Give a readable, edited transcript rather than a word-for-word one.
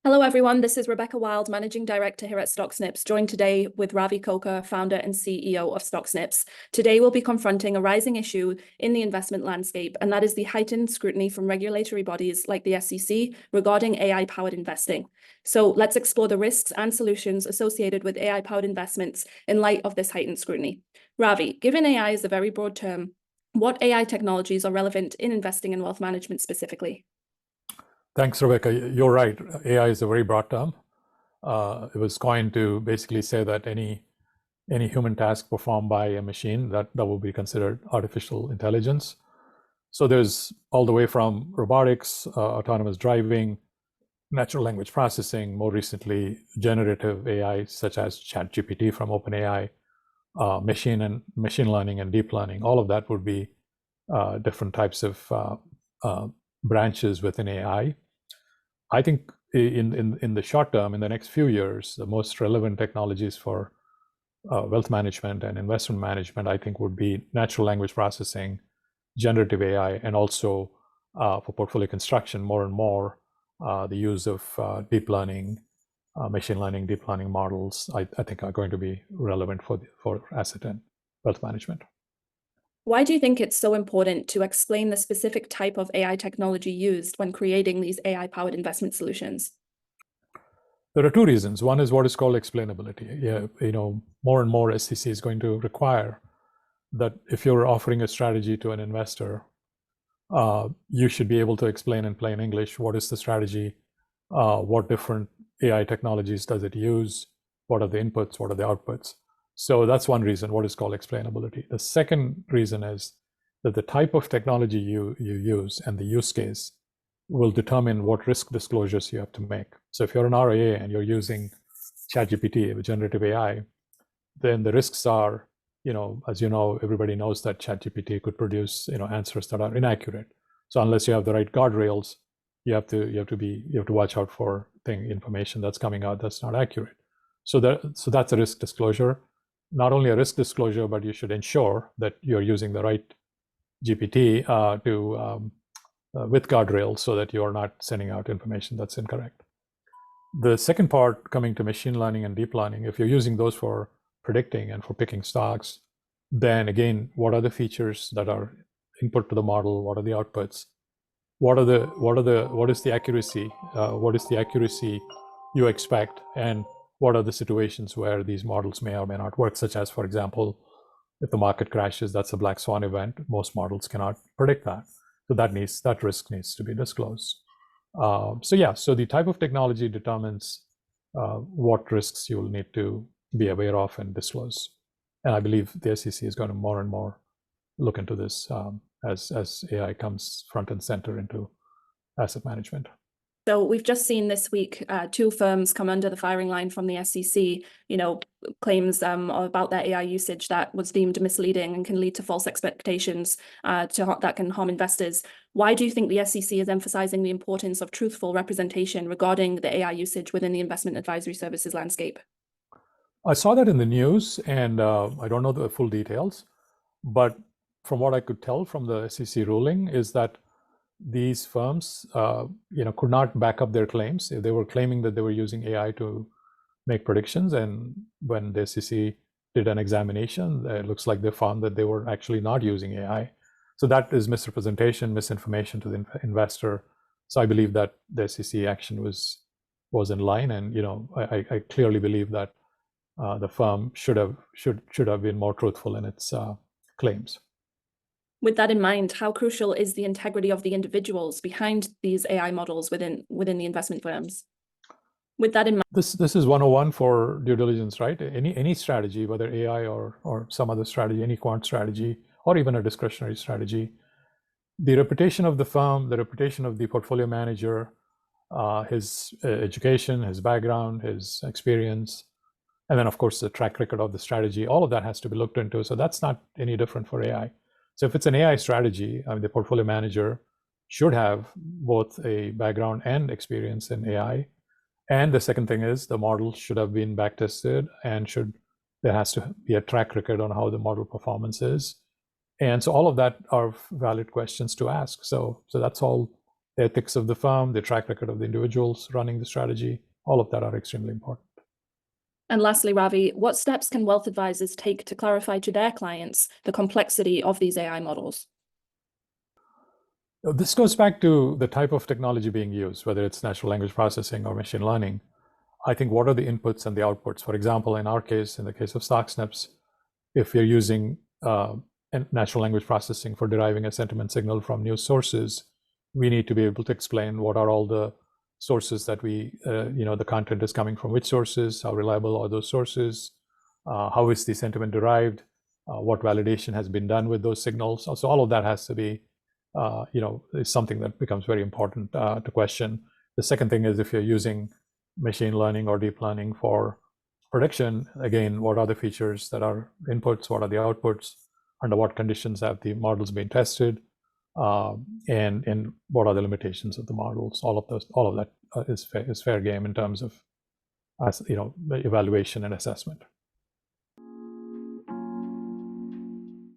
Hello, everyone. This is Rebecca Wild, Managing Director here at StockSnips, joined today with Ravi Kokar, Founder and CEO of StockSnips. Today, we'll be confronting a rising issue in the investment landscape, and that is the heightened scrutiny from regulatory bodies like the SEC regarding AI-powered investing. So let's explore the risks and solutions associated with AI-powered investments in light of this heightened scrutiny. Ravi, given AI is a very broad term, what AI technologies are relevant in investing and wealth management specifically? Thanks, Rebecca. You're right. AI is a very broad term. It was coined to basically say that any human task performed by a machine that will be considered artificial intelligence. So there's all the way from robotics, autonomous driving, natural language processing, more recently generative AI such as ChatGPT from OpenAI, machine learning and deep learning. All of that would be different types of branches within AI. I think in the short term, in the next few years, the most relevant technologies for wealth management and investment management, I think, would be natural language processing, generative AI, and also for portfolio construction, more and more the use of deep learning, machine learning, deep learning models, I think are going to be relevant for asset and wealth management. Why do you think it's so important to explain the specific type of AI technology used when creating these AI-powered investment solutions? There are two reasons. One is what is called explainability. More and more SEC is going to require that if you're offering a strategy to an investor, you should be able to explain in plain English what is the strategy, what different AI technologies does it use, what are the inputs, what are the outputs. So that's one reason, what is called explainability. The second reason is that the type of technology you use and the use case will determine what risk disclosures you have to make. So if you're an RIA and you're using ChatGPT with generative AI, then the risks are, as you know, everybody knows that ChatGPT could produce, answers that are inaccurate. So unless you have the right guardrails, you have to watch out for information that's coming out that's not accurate. So that's a risk disclosure. Not only a risk disclosure, but you should ensure that you're using the right GPT with guardrails so that you're not sending out information that's incorrect. The second part, coming to machine learning and deep learning, if you're using those for predicting and for picking stocks, then again, what are the features that are input to the model? What are the outputs? What is the accuracy? What is the accuracy you expect? And what are the situations where these models may or may not work, such as, for example, if the market crashes, that's a black swan event. Most models cannot predict that. So that risk needs to be disclosed. So the type of technology determines what risks you will need to be aware of and disclose. And I believe the SEC is going to more and more look into this as AI comes front and center into asset management. So we've just seen this week two firms come under the firing line from the SEC, claims about their AI usage that was deemed misleading and can lead to false expectations that can harm investors. Why do you think the SEC is emphasizing the importance of truthful representation regarding the AI usage within the investment advisory services landscape? I saw that in the news, and I don't know the full details, but from what I could tell from the SEC ruling is that these firms, could not back up their claims. They were claiming that they were using AI to make predictions, and when the SEC did an examination, it looks like they found that they were actually not using AI. So that is misrepresentation, misinformation to the investor. So I believe that the SEC action was in line, and I clearly believe that the firm should have been more truthful in its claims. With that in mind, how crucial is the integrity of the individuals behind these AI models within the investment firms? With that in mind, this is 101 for due diligence, right? Any strategy, whether AI or some other strategy, any quant strategy, or even a discretionary strategy, the reputation of the firm, the reputation of the portfolio manager, his education, his background, his experience, and then of course the track record of the strategy, all of that has to be looked into. So that's not any different for AI. So if it's an AI strategy, the portfolio manager should have both a background and experience in AI. And the second thing is the model should have been back tested, and there has to be a track record on how the model performance is. And so all of that are valid questions to ask. So that's all the ethics of the firm, the track record of the individuals running the strategy. All of that are extremely important. And lastly, Ravi, what steps can wealth advisors take to clarify to their clients the complexity of these AI models? This goes back to the type of technology being used, whether it's natural language processing or machine learning. I think what are the inputs and the outputs? For example, in our case, in the case of StockSnips, if you're using natural language processing for deriving a sentiment signal from news sources, we need to be able to explain what are all the sources that the content is coming from, which sources, how reliable are those sources, how is the sentiment derived, what validation has been done with those signals. So all of that has to be, is something that becomes very important to question. The second thing is if you're using machine learning or deep learning for prediction, again, what are the features that are inputs, what are the outputs, under what conditions have the models been tested, and what are the limitations of the models. All of that is fair game in terms of evaluation and assessment.